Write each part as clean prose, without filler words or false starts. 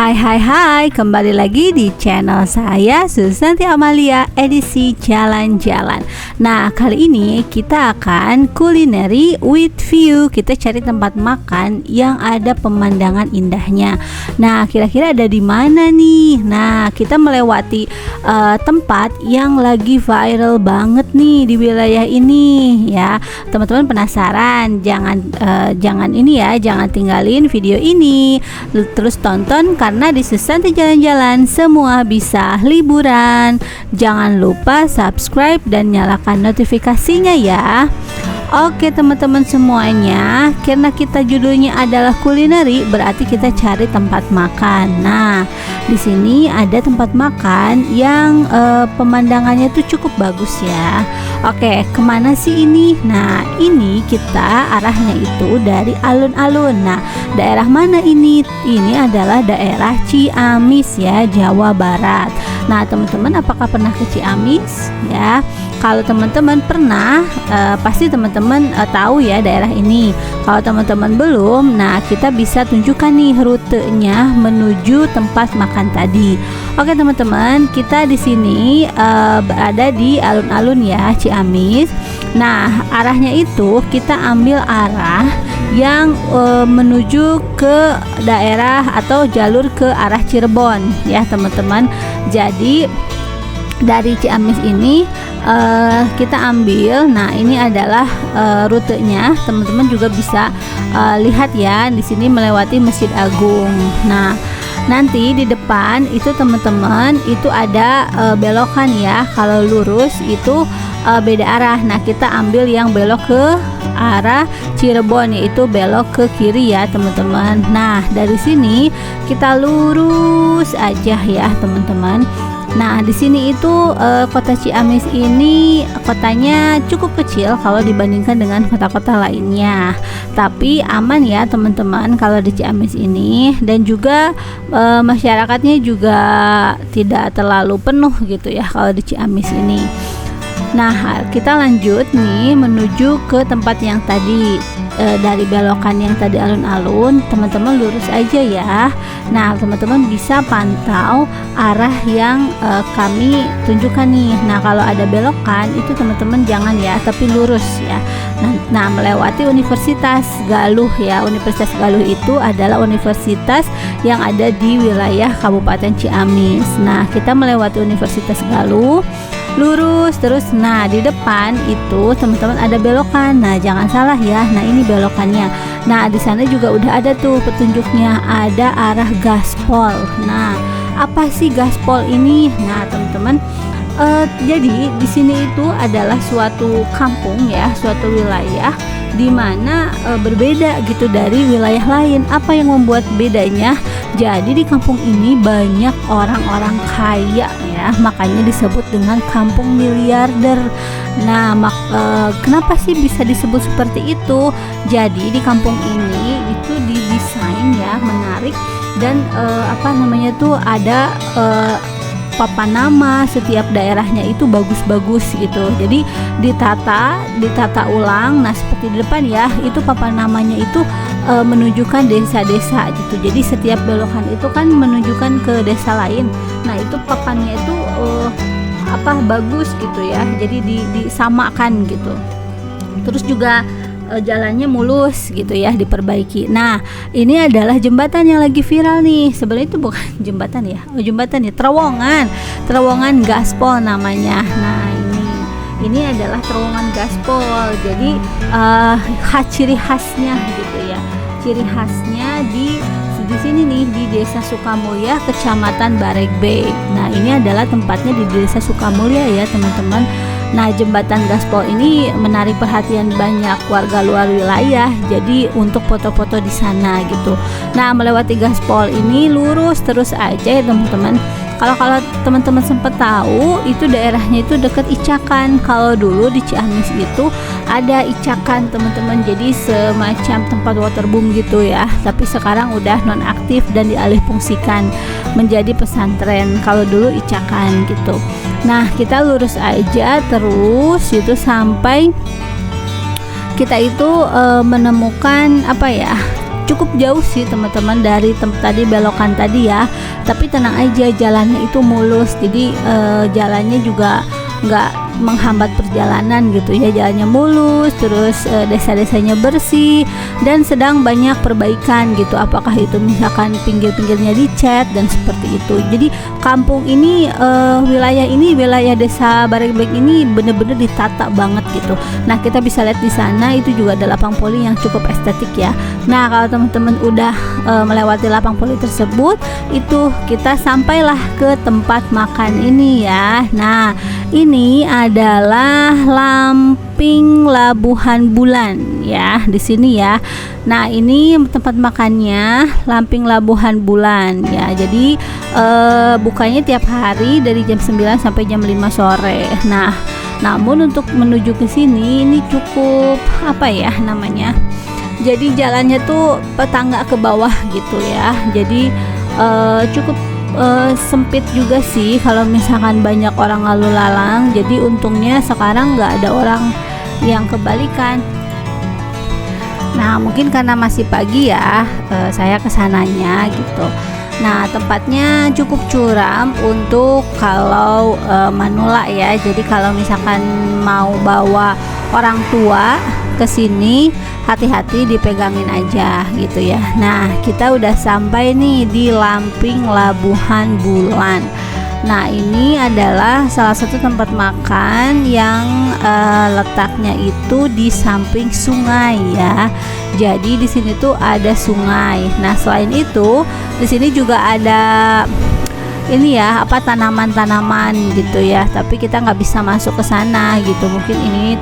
Hai hai hai, kembali lagi di channel saya Susanti Amalia edisi jalan-jalan. Nah, kali ini kita akan culinary with view. Kita cari tempat makan yang ada pemandangan indahnya. Nah, kira-kira ada di mana nih? Nah, kita melewati tempat yang lagi viral banget nih di wilayah ini ya. Teman-teman penasaran? Jangan ini ya, jangan tinggalin video ini. Terus tonton karena di Susanti Jalan-Jalan semua bisa liburan. Jangan lupa subscribe dan nyalakan notifikasinya ya. Oke teman-teman semuanya, karena kita judulnya adalah kulineri, berarti kita cari tempat makan. Nah, di sini ada tempat makan yang pemandangannya tuh cukup bagus ya. Oke, kemana sih ini? Nah, ini kita arahnya itu dari alun-alun. Nah, daerah mana ini? Ini adalah daerah Ciamis ya, Jawa Barat. Nah, teman-teman apakah pernah ke Ciamis ya? Kalau teman-teman pernah, pasti teman-teman tahu ya daerah ini. Kalau teman-teman belum, nah kita bisa tunjukkan nih rutenya menuju tempat makan tadi. Oke teman-teman, kita di sini berada di alun-alun ya Ciamis. Nah, arahnya itu kita ambil arah yang menuju ke daerah atau jalur ke arah Cirebon ya teman-teman. Jadi dari Ciamis ini kita ambil. Nah, ini adalah rutenya. Teman-teman juga bisa lihat ya di sini melewati Masjid Agung. Nah, nanti di depan itu teman-teman itu ada belokan ya. Kalau lurus itu beda arah. Nah, kita ambil yang belok ke arah Cirebon, yaitu belok ke kiri ya teman-teman. Nah, dari sini kita lurus aja ya teman-teman. Nah, di sini itu kota Ciamis ini kotanya cukup kecil kalau dibandingkan dengan kota-kota lainnya. Tapi aman ya teman-teman kalau di Ciamis ini, dan juga masyarakatnya juga tidak terlalu penuh gitu ya kalau di Ciamis ini. Nah, kita lanjut nih menuju ke tempat yang tadi. Dari belokan yang tadi alun-alun, teman-teman lurus aja ya. Nah, teman-teman bisa pantau arah yang kami tunjukkan nih. Nah, kalau ada belokan itu teman-teman jangan ya, tapi lurus ya. Nah, melewati Universitas Galuh ya. Universitas Galuh itu adalah universitas yang ada di wilayah Kabupaten Ciamis. Nah, kita melewati Universitas Galuh, lurus terus. Nah, di depan itu teman-teman ada belokan. Nah, jangan salah ya. Nah, ini belokannya. Nah, di sana juga udah ada tuh petunjuknya, ada arah gaspol. Nah, apa sih gaspol ini? Nah, teman-teman, jadi di sini itu adalah suatu kampung ya, suatu wilayah di mana berbeda gitu dari wilayah lain. Apa yang membuat bedanya? Jadi di kampung ini banyak orang-orang kaya ya, makanya disebut dengan kampung miliarder. Nah, kenapa sih bisa disebut seperti itu? Jadi di kampung ini itu didesain ya menarik, dan ada papan nama setiap daerahnya itu bagus-bagus gitu. Jadi ditata ulang. Nah, seperti di depan ya, itu papan namanya itu menunjukkan desa-desa gitu. Jadi setiap belokan itu kan menunjukkan ke desa lain. Nah, itu papannya itu bagus gitu ya. Jadi disamakan gitu. Terus juga jalannya mulus gitu ya, diperbaiki. Nah, ini adalah jembatan yang lagi viral nih. Sebenarnya itu bukan jembatan ya, terowongan gaspol namanya. Nah, ini adalah terowongan gaspol. Jadi ciri khasnya gitu ya, ciri khasnya di sini nih, di Desa Sukamulya, Kecamatan Baregbek. Nah, ini adalah tempatnya di Desa Sukamulya ya teman-teman. Nah, jembatan gaspol ini menarik perhatian banyak warga luar wilayah. Jadi untuk foto-foto di sana gitu. Nah, melewati gaspol ini lurus terus aja ya teman-teman. Kalau teman-teman sempat tahu, itu daerahnya itu dekat Icakan. Kalau dulu di Ciamis itu ada Icakan teman-teman, jadi semacam tempat waterboom gitu ya. Tapi sekarang udah nonaktif dan dialihfungsikan menjadi pesantren. Kalau dulu Icakan gitu. Nah, kita lurus aja terus itu sampai kita itu menemukan cukup jauh sih teman-teman dari tempat tadi belokan tadi ya, tapi tenang aja, jalannya itu mulus, jadi jalannya juga nggak menghambat perjalanan gitu ya, jalannya mulus, terus desa-desanya bersih dan sedang banyak perbaikan gitu, apakah itu misalkan pinggir-pinggirnya dicat dan seperti itu. Jadi kampung ini wilayah desa Baregbek ini bener-bener ditata banget gitu. Nah kita bisa lihat di sana itu juga ada lapang poli yang cukup estetik ya. Nah kalau teman-teman udah melewati lapang poli tersebut, itu kita sampailah ke tempat makan ini ya. Nah ini adalah Lamping Labuhan Bulan ya di sini ya. Nah ini tempat makannya Lamping Labuhan Bulan ya. Jadi bukanya tiap hari dari jam 9 sampai jam 5 sore. Nah namun untuk menuju ke sini ini cukup apa ya namanya, jadi jalannya tuh petangga ke bawah gitu ya. Jadi cukup sempit juga sih kalau misalkan banyak orang lalu lalang. Jadi untungnya sekarang nggak ada orang yang kebalikan. Nah mungkin karena masih pagi ya, saya kesananya gitu. Nah tempatnya cukup curam untuk kalau manula ya. Jadi kalau misalkan mau bawa orang tua ke sini, hati-hati dipegangin aja gitu ya. Nah kita udah sampai nih di Lamping Labuhan Bulan. Nah ini adalah salah satu tempat makan yang letaknya itu di samping sungai ya. Jadi di sini tuh ada sungai. Nah selain itu di sini juga ada ini ya apa tanaman-tanaman gitu ya, tapi kita nggak bisa masuk ke sana gitu, mungkin ini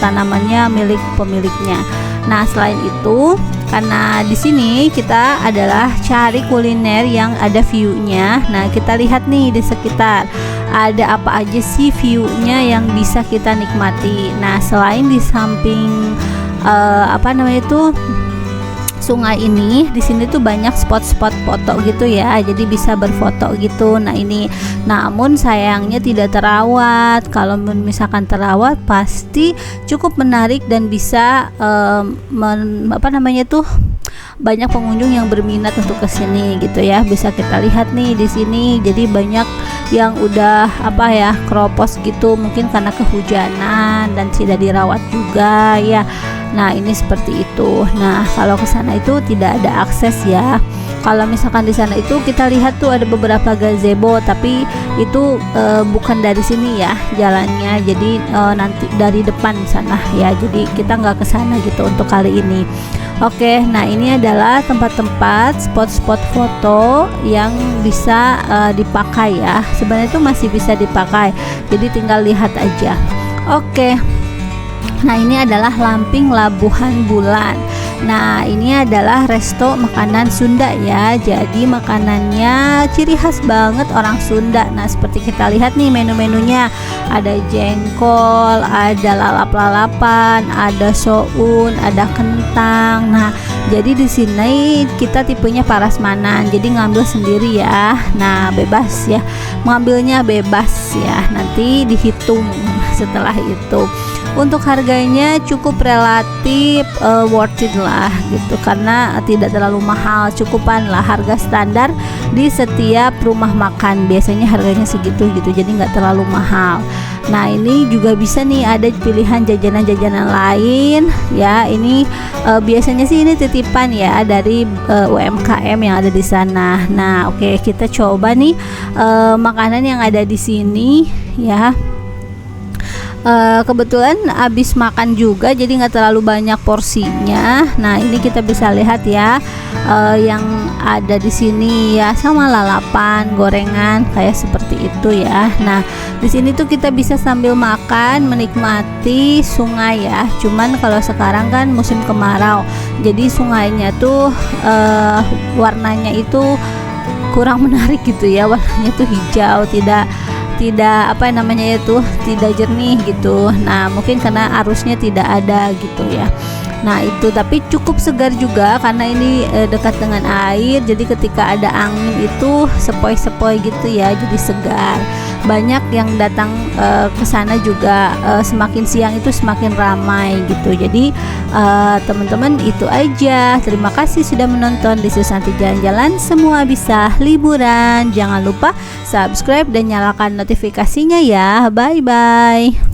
tanamannya milik pemiliknya. Nah selain itu karena di sini kita adalah cari kuliner yang ada view-nya. Nah kita lihat nih di sekitar ada apa aja sih view-nya yang bisa kita nikmati. Nah selain di samping sungai ini, di sini tuh banyak spot-spot foto gitu ya, jadi bisa berfoto gitu. Nah ini, namun sayangnya tidak terawat. Kalau misalkan terawat, pasti cukup menarik dan bisa banyak pengunjung yang berminat untuk kesini gitu ya. Bisa kita lihat nih di sini, jadi banyak yang udah keropos gitu, mungkin karena kehujanan dan tidak dirawat juga ya. Nah ini seperti itu. Nah kalau ke sana itu tidak ada akses ya. Kalau misalkan di sana itu kita lihat tuh ada beberapa gazebo, tapi itu bukan dari sini ya jalannya. Jadi nanti dari depan sana ya. Jadi kita nggak ke sana gitu untuk kali ini. Oke, nah ini adalah tempat-tempat spot-spot foto yang bisa dipakai ya. Sebenarnya itu masih bisa dipakai. Jadi tinggal lihat aja. Oke. Nah ini adalah Lamping Labuhan Bulan. Nah ini adalah resto makanan Sunda ya. Jadi makanannya ciri khas banget orang Sunda. Nah seperti kita lihat nih menu-menunya, ada jengkol, ada lalap-lalapan, ada soun, ada kentang. Nah jadi di sini kita tipenya prasmanan, jadi ngambil sendiri ya. Nah bebas ya, mengambilnya bebas ya, nanti dihitung setelah itu. Untuk harganya cukup relatif worth it lah gitu, karena tidak terlalu mahal, cukupan lah harga standar di setiap rumah makan, biasanya harganya segitu gitu, jadi nggak terlalu mahal. Nah ini juga bisa nih ada pilihan jajanan-jajanan lain ya. Ini biasanya sih ini titipan ya dari UMKM yang ada di sana. Nah oke, kita coba nih makanan yang ada di sini ya. Kebetulan habis makan juga, jadi nggak terlalu banyak porsinya. Nah ini kita bisa lihat ya, yang ada di sini ya sama lalapan, gorengan kayak seperti itu ya. Nah di sini tuh kita bisa sambil makan menikmati sungai ya. Cuman kalau sekarang kan musim kemarau, jadi sungainya tuh warnanya itu kurang menarik gitu ya. Warnanya tuh hijau, tidak tidak jernih gitu. Nah mungkin karena arusnya tidak ada gitu ya. Nah itu, tapi cukup segar juga karena ini dekat dengan air, jadi ketika ada angin itu sepoi-sepoi gitu ya, jadi segar. banyak yang datang ke sana juga. Semakin siang itu semakin ramai gitu. Jadi teman-teman itu aja. Terima kasih sudah menonton di Susanti Jalan-Jalan. Semua bisa liburan. Jangan lupa subscribe dan nyalakan notifikasinya ya. Bye bye.